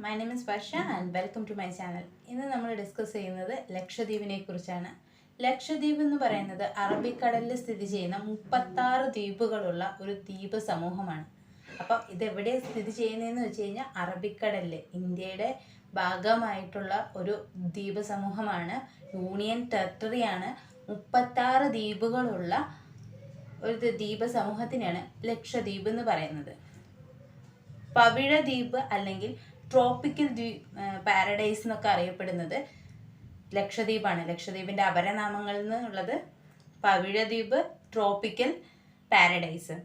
My name is Varsha and welcome to my channel. ഇന്ന് നമ്മൾ discuss ചെയ്യുന്നത് ലക്ഷദ്വീപിനെ കുറിച്ചാണ്. ലക്ഷദ്വീപ് എന്ന് പറയുന്നത് അറബിക്കടലിൽ സ്ഥിതി ചെയ്യുന്ന 36 ദ്വീപുകളുള്ള ഒരു ദ്വീപ് സമൂഹമാണ്. അപ്പോൾ ഇതെവിടെ സ്ഥിതി ചെയ്യുന്നതെന്ന് വെച്ച് കഴിഞ്ഞാൽ അറബിക്കടലിൽ ഇന്ത്യയുടെ ഭാഗമായിട്ടുള്ള ഒരു ദ്വീപ് സമൂഹമാണ്. യൂണിയൻ ടെറിട്ടറിയാണ്. 36 ദ്വീപുകളുള്ള ഒരു ദ്വീപ സമൂഹത്തിനാണ് ലക്ഷദ്വീപ് എന്ന് പറയുന്നത്. പവിഴ ദ്വീപ് അല്ലെങ്കിൽ ട്രോപ്പിക്കൽ പാരഡൈസ് എന്നൊക്കെ അറിയപ്പെടുന്നത് ലക്ഷദ്വീപാണ്. ലക്ഷദ്വീപിൻ്റെ അപരനാമങ്ങളിൽ നിന്നുള്ളത് പവിഴദ്വീപ്, tropical paradise.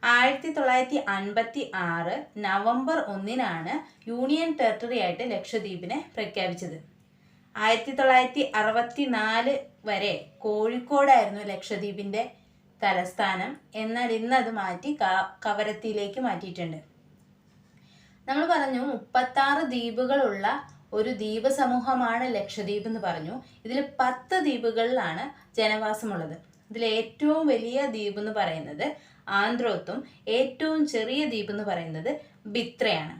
1956 November 1 union territory ആയിട്ട് ലക്ഷദ്വീപിനെ പ്രഖ്യാപിച്ചത്. 1964 വരെ കോഴിക്കോടായിരുന്നു ലക്ഷദ്വീപിൻ്റെ തലസ്ഥാനം. എന്നാൽ ഇന്ന് അത് മാറ്റി കവരത്തിയിലേക്ക് മാറ്റിയിട്ടുണ്ട്. നമ്മൾ പറഞ്ഞു 36 ദ്വീപുകളുള്ള ഒരു ദ്വീപ സമൂഹമാണ് ലക്ഷദ്വീപ് എന്ന് പറഞ്ഞു. ഇതിൽ 10 ദ്വീപുകളിലാണ് ജനവാസമുള്ളത്. ഇതിൽ ഏറ്റവും വലിയ ദ്വീപ് എന്ന് പറയുന്നത് ആന്ത്രോത്തും ഏറ്റവും ചെറിയ ദ്വീപ് എന്ന് പറയുന്നത് ബിത്രയാണ്.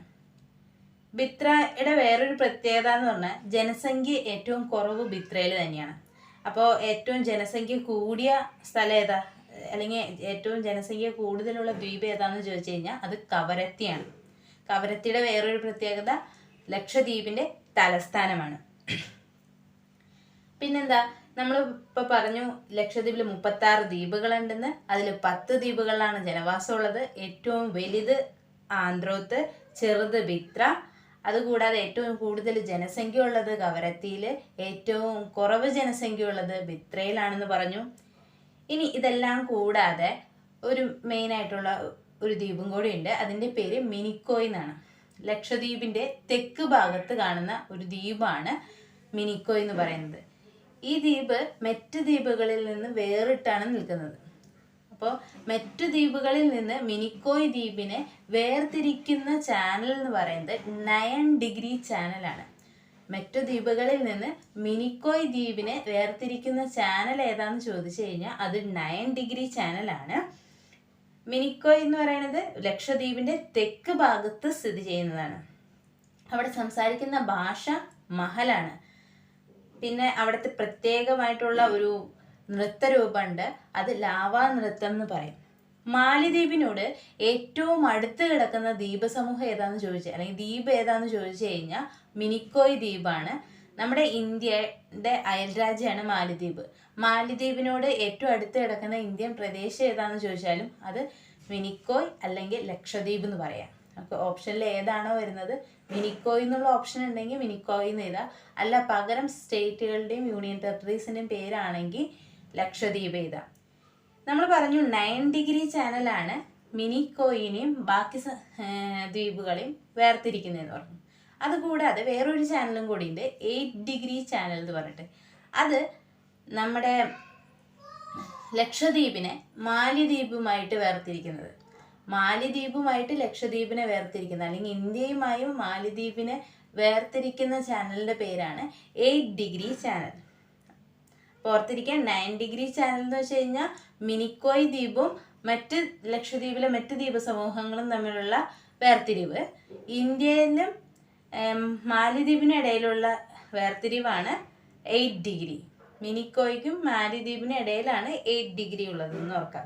ബിത്രയുടെ വേറൊരു പ്രത്യേകത എന്ന് പറഞ്ഞാൽ ജനസംഖ്യ ഏറ്റവും കുറവ് ബിത്രയിൽ തന്നെയാണ്. അപ്പോൾ ഏറ്റവും ജനസംഖ്യ കൂടിയ സ്ഥലം ഏതാ, അല്ലെങ്കിൽ ഏറ്റവും ജനസംഖ്യ കൂടുതലുള്ള ദ്വീപ് ഏതാണെന്ന് ചോദിച്ചു കഴിഞ്ഞാൽ അത് കവരത്തിയാണ്. കവരത്തിയുടെ വേറൊരു പ്രത്യേകത ലക്ഷദ്വീപിൻ്റെ തലസ്ഥാനമാണ്. പിന്നെന്താ, നമ്മൾ ഇപ്പോൾ പറഞ്ഞു ലക്ഷദ്വീപിൽ 36 ദ്വീപുകളുണ്ടെന്ന്. അതിൽ 10 ദ്വീപുകളിലാണ് ജനവാസമുള്ളത്. ഏറ്റവും വലുത് ആന്ത്രോത്ത്, ചെറുത് ബിത്ര. അതുകൂടാതെ ഏറ്റവും കൂടുതൽ ജനസംഖ്യ ഉള്ളത് കവരത്തിയിൽ, ഏറ്റവും കുറവ് ജനസംഖ്യ ഉള്ളത് ബിത്രയിലാണെന്ന് പറഞ്ഞു. ഇനി ഇതെല്ലാം കൂടാതെ ഒരു മെയിനായിട്ടുള്ള ഒരു ദ്വീപും കൂടി ഉണ്ട്. അതിൻ്റെ പേര് മിനിക്കോയ് എന്നാണ്. ലക്ഷദ്വീപിൻ്റെ തെക്ക് ഭാഗത്ത് കാണുന്ന ഒരു ദ്വീപാണ് മിനിക്കോയ് എന്ന് പറയുന്നത്. ഈ ദ്വീപ് മറ്റ് ദ്വീപുകളിൽ നിന്ന് വേറിട്ടാണ് നിൽക്കുന്നത്. അപ്പോൾ മറ്റു ദ്വീപുകളിൽ നിന്ന് മിനിക്കോയ് ദ്വീപിനെ വേർതിരിക്കുന്ന ചാനൽ എന്ന് പറയുന്നത് 9 ഡിഗ്രി ചാനലാണ്. മറ്റു ദ്വീപുകളിൽ നിന്ന് മിനിക്കോയ് ദ്വീപിനെ വേർതിരിക്കുന്ന ചാനൽ ഏതാണെന്ന് ചോദിച്ചു കഴിഞ്ഞാൽ അത് 9 ഡിഗ്രി ചാനലാണ്. മിനിക്കോയ് എന്ന് പറയുന്നത് ലക്ഷദ്വീപിൻ്റെ തെക്ക് ഭാഗത്ത് സ്ഥിതി ചെയ്യുന്നതാണ്. അവിടെ സംസാരിക്കുന്ന ഭാഷ മഹലാണ്. പിന്നെ അവിടുത്തെ പ്രത്യേകമായിട്ടുള്ള ഒരു നൃത്തരൂപമുണ്ട്, അത് ലാവാ നൃത്തം എന്ന് പറയും. മാലിദ്വീപിനോട് ഏറ്റവും അടുത്ത് കിടക്കുന്ന ദ്വീപസമൂഹം ഏതാണെന്ന് ചോദിച്ചാൽ, അല്ലെങ്കിൽ ദ്വീപ് ഏതാണെന്ന് ചോദിച്ചു കഴിഞ്ഞാൽ മിനിക്കോയ് ദ്വീപാണ്. നമ്മുടെ ഇന്ത്യയുടെ അയൽരാജ്യമാണ് മാലിദ്വീപ്. മാലിദ്വീപിനോട് ഏറ്റവും അടുത്ത് കിടക്കുന്ന ഇന്ത്യൻ പ്രദേശം ഏതാണെന്ന് ചോദിച്ചാലും അത് മിനിക്കോയ് അല്ലെങ്കിൽ ലക്ഷദ്വീപ് എന്ന് പറയാം. അപ്പോൾ ഓപ്ഷനിൽ ഏതാണോ വരുന്നത്, മിനിക്കോയ് എന്നുള്ള ഓപ്ഷൻ ഉണ്ടെങ്കിൽ മിനിക്കോയ് എന്ന് എഴുതാം. അല്ല പകരം സ്റ്റേറ്റുകളുടെയും യൂണിയൻ ടെറിട്ടറീസിൻ്റെയും പേരാണെങ്കിൽ ലക്ഷദ്വീപ് എഴുതാം. നമ്മൾ പറഞ്ഞു 9 ഡിഗ്രി ചാനലാണ് മിനിക്കോയിനെയും ബാക്കി ദ്വീപുകളെയും വേർതിരിക്കുന്നതെന്ന് പറഞ്ഞു. അതുകൂടാതെ വേറൊരു ചാനലും കൂടിയുണ്ട്, 8 ഡിഗ്രി ചാനൽ എന്ന് പറഞ്ഞിട്ട്. അത് നമ്മുടെ ലക്ഷദ്വീപിനെ മാലിദ്വീപുമായിട്ട് വേർതിരിക്കുന്നത്. മാലിദ്വീപുമായിട്ട് ലക്ഷദ്വീപിനെ വേർതിരിക്കുന്നത്, അല്ലെങ്കിൽ ഇന്ത്യയുമായും മാലിദ്വീപിനെ വേർതിരിക്കുന്ന ചാനലിൻ്റെ പേരാണ് 8 ഡിഗ്രി ചാനൽ. ഓർത്തിരിക്കാൻ 9 ഡിഗ്രി ചാനൽ എന്ന് വെച്ച് കഴിഞ്ഞാൽ മിനിക്കോയ് ദ്വീപും മറ്റ് ലക്ഷദ്വീപിലെ മറ്റ് ദ്വീപ സമൂഹങ്ങളും തമ്മിലുള്ള വേർതിരിവ്. ഇന്ത്യയിലും മാലിദ്വീപിനും ഇടയിലുള്ള വേർതിരിവാണ് 8 ഡിഗ്രി. മിനിക്കോയ്ക്കും മാലിദ്വീപിനും ഇടയിലാണ് 8 ഡിഗ്രി ഉള്ളതെന്ന് ഓർക്കാം.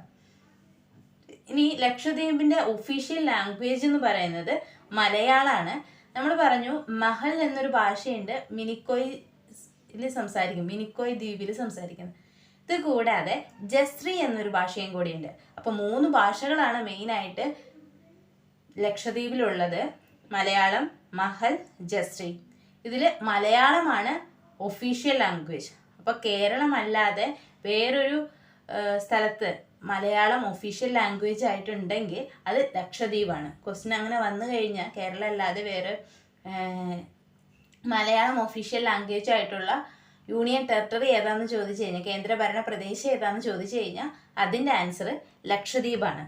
ഇനി ലക്ഷദ്വീപിൻ്റെ ഒഫീഷ്യൽ ലാംഗ്വേജ് എന്ന് പറയുന്നത് മലയാളമാണ്. നമ്മൾ പറഞ്ഞു മഹൽ എന്നൊരു ഭാഷയുണ്ട് മിനിക്കോയിൽ സംസാരിക്കും, മിനിക്കോയ് ദ്വീപിൽ സംസാരിക്കുന്നത്. ഇത് കൂടാതെ ജസ്രി എന്നൊരു ഭാഷയും കൂടിയുണ്ട്. അപ്പോൾ 3 ഭാഷകളാണ് മെയിനായിട്ട് ലക്ഷദ്വീപിലുള്ളത്: മലയാളം, മഹൽ, ജസ്രി. ഇതിൽ മലയാളമാണ് ഒഫീഷ്യൽ ലാംഗ്വേജ്. അപ്പോൾ കേരളമല്ലാതെ വേറൊരു സ്ഥലത്ത് മലയാളം ഒഫീഷ്യൽ ലാംഗ്വേജ് ആയിട്ടുണ്ടെങ്കിൽ അത് ലക്ഷദ്വീപാണ്. ക്വസ്റ്റ്യൻ അങ്ങനെ വന്നു കഴിഞ്ഞാൽ കേരളം അല്ലാതെ വേറെ മലയാളം ഒഫീഷ്യൽ ലാംഗ്വേജ് ആയിട്ടുള്ള യൂണിയൻ ടെറിട്ടറി ഏതാണെന്ന് ചോദിച്ചു കഴിഞ്ഞാൽ, കേന്ദ്രഭരണ പ്രദേശം ഏതാണെന്ന് ചോദിച്ചു കഴിഞ്ഞാൽ അതിൻ്റെ ആൻസർ ലക്ഷദ്വീപാണ്.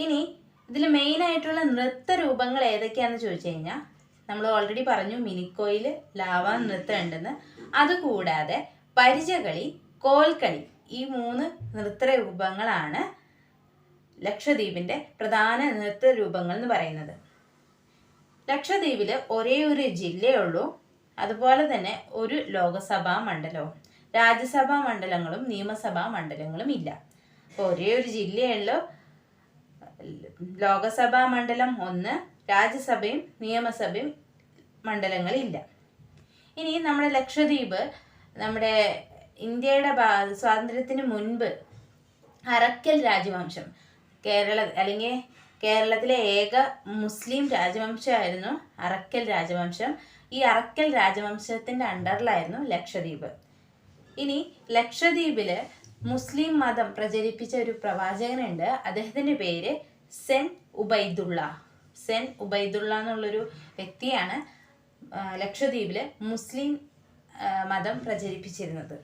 ഇനി ഇതിൽ മെയിനായിട്ടുള്ള നൃത്തരൂപങ്ങൾ ഏതൊക്കെയാണെന്ന് ചോദിച്ചു കഴിഞ്ഞാൽ നമ്മൾ ഓൾറെഡി പറഞ്ഞു മിനിക്കോയിൽ ലാവാ നൃത്തം ഉണ്ടെന്ന്. അതുകൂടാതെ പരിചകളി, കോൽക്കളി, ഈ 3 നൃത്തരൂപങ്ങളാണ് ലക്ഷദ്വീപിൻ്റെ പ്രധാന നൃത്തരൂപങ്ങൾ എന്ന് പറയുന്നത്. ലക്ഷദ്വീപിൽ ഒരേ ഒരു ജില്ലയുള്ളൂ. അതുപോലെ തന്നെ ഒരു ലോകസഭാ മണ്ഡലവും. രാജ്യസഭാ മണ്ഡലങ്ങളും നിയമസഭാ മണ്ഡലങ്ങളും ഇല്ല. അപ്പോൾ ഒരേ ഒരു ജില്ലയുള്ളൂ. ലോകസഭാ മണ്ഡലം 1, രാജ്യസഭയും നിയമസഭയും മണ്ഡലങ്ങളില്ല. ഇനി നമ്മുടെ ലക്ഷദ്വീപ് നമ്മുടെ ഇന്ത്യയുടെ സ്വാതന്ത്ര്യത്തിന് മുൻപ് അറക്കൽ രാജവംശം, അല്ലെങ്കിൽ കേരളത്തിലെ ഏക മുസ്ലിം രാജവംശമായിരുന്നു അറക്കൽ രാജവംശം. ഈ അറക്കൽ രാജവംശത്തിൻ്റെ അണ്ടറിലായിരുന്നു ലക്ഷദ്വീപ്. ഇനി ലക്ഷദ്വീപിൽ മുസ്ലിം മതം പ്രചരിപ്പിച്ച ഒരു പ്രവാചകനുണ്ട്. അദ്ദേഹത്തിൻ്റെ പേര് സെന്റ് ഉബൈദുള്ള. സെന്റ് ഉബൈദുള്ള എന്നുള്ളൊരു വ്യക്തിയാണ് ലക്ഷദ്വീപിൽ മുസ്ലിം മതം പ്രചരിപ്പിച്ചിരുന്നത്.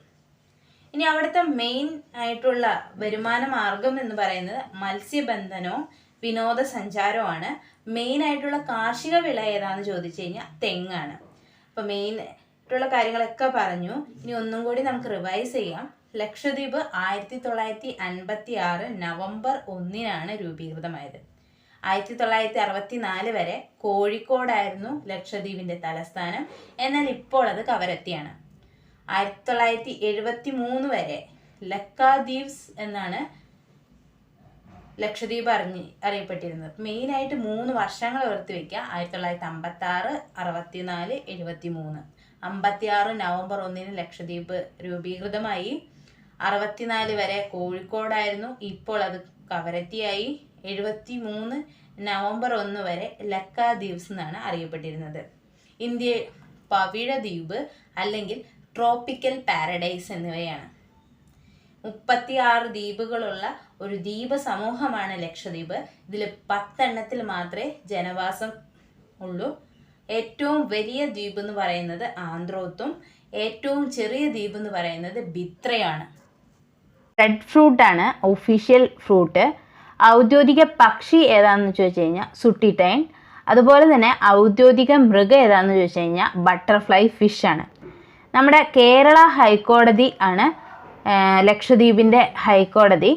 ഇനി അവിടുത്തെ മെയിൻ ആയിട്ടുള്ള വരുമാന മാർഗം എന്ന് പറയുന്നത് മത്സ്യബന്ധനവും വിനോദസഞ്ചാരവുമാണ്. മെയിൻ ആയിട്ടുള്ള കാർഷിക വിള ഏതാണെന്ന് ചോദിച്ചു കഴിഞ്ഞാൽ തെങ്ങാണ്. അപ്പോൾ മെയിൻ ആയിട്ടുള്ള കാര്യങ്ങളൊക്കെ പറഞ്ഞു. ഇനി ഒന്നും കൂടി നമുക്ക് റിവൈസ് ചെയ്യാം. ലക്ഷദ്വീപ് 1956 നവംബർ 1 രൂപീകൃതമായത്. 1964 വരെ കോഴിക്കോടായിരുന്നു ലക്ഷദ്വീപിൻ്റെ തലസ്ഥാനം. എന്നാൽ ഇപ്പോൾ അത് കവരത്തിയാണ്. 1973 വരെ ലക്കാദ്വീപ്സ് എന്നാണ് ലക്ഷദ്വീപ് അറിയപ്പെട്ടിരുന്നത്. മെയിനായിട്ട് 3 വർഷങ്ങൾ ഓർത്ത് വയ്ക്കുക. 1956, 64, 73. 56 നവംബർ 1 ലക്ഷദ്വീപ് രൂപീകൃതമായി. 64 വരെ കോഴിക്കോടായിരുന്നു, ഇപ്പോൾ അത് കവരത്തിയായി. 73 നവംബർ 1 വരെ ലക്കാദ്വീപ്സ് എന്നാണ് അറിയപ്പെട്ടിരുന്നത്. ഇന്ത്യ പവിഴ ദ്വീപ് അല്ലെങ്കിൽ ട്രോപ്പിക്കൽ പാരഡൈസ് എന്നിവയാണ്. 36 ദ്വീപുകളുള്ള ഒരു ദ്വീപ സമൂഹമാണ് ലക്ഷദ്വീപ്. ഇതിൽ 10 എണ്ണത്തിൽ മാത്രമേ ജനവാസം ഉള്ളൂ. ഏറ്റവും വലിയ ദ്വീപ് എന്ന് പറയുന്നത് ആന്ത്രോത്തും ഏറ്റവും ചെറിയ ദ്വീപ് എന്ന് പറയുന്നത് ബിത്രയാണ്. റെഡ് ഫ്രൂട്ടാണ് ഒഫീഷ്യൽ ഫ്രൂട്ട്. ഔദ്യോഗിക പക്ഷി ഏതാണെന്ന് ചോദിച്ചു കഴിഞ്ഞാൽ സുട്ടിട്ടൈൻ. അതുപോലെ തന്നെ ഔദ്യോഗിക മൃഗം ഏതാണെന്ന് ചോദിച്ചു കഴിഞ്ഞാൽ ബട്ടർഫ്ലൈ ഫിഷാണ്. നമ്മുടെ കേരള ഹൈക്കോടതി ആണ് ലക്ഷദ്വീപിൻ്റെ ഹൈക്കോടതി.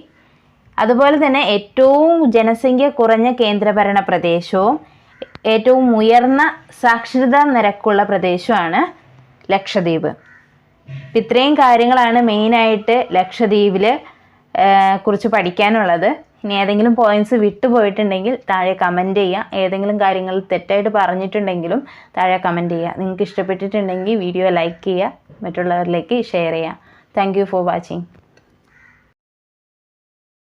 അതുപോലെ തന്നെ ഏറ്റവും ജനസംഖ്യ കുറഞ്ഞ കേന്ദ്രഭരണ പ്രദേശവും ഏറ്റവും ഉയർന്ന സാക്ഷരതാ നിരക്കുള്ള പ്രദേശമാണ് ലക്ഷദ്വീപ്. ഇത്രയും കാര്യങ്ങളാണ് മെയിനായിട്ട് ലക്ഷദ്വീപിൽ കുറിച്ച് പഠിക്കാനുള്ളത്. ഇനി ഏതെങ്കിലും പോയിന്റ്സ് വിട്ടുപോയിട്ടുണ്ടെങ്കിൽ താഴെ കമൻറ്റ് ചെയ്യുക. ഏതെങ്കിലും കാര്യങ്ങൾ തെറ്റായിട്ട് പറഞ്ഞിട്ടുണ്ടെങ്കിലും താഴെ കമൻറ്റ് ചെയ്യുക. നിങ്ങൾക്ക് ഇഷ്ടപ്പെട്ടിട്ടുണ്ടെങ്കിൽ വീഡിയോ ലൈക്ക് ചെയ്യുക, മറ്റുള്ളവരിലേക്ക് ഷെയർ ചെയ്യുക. Thank you for watching.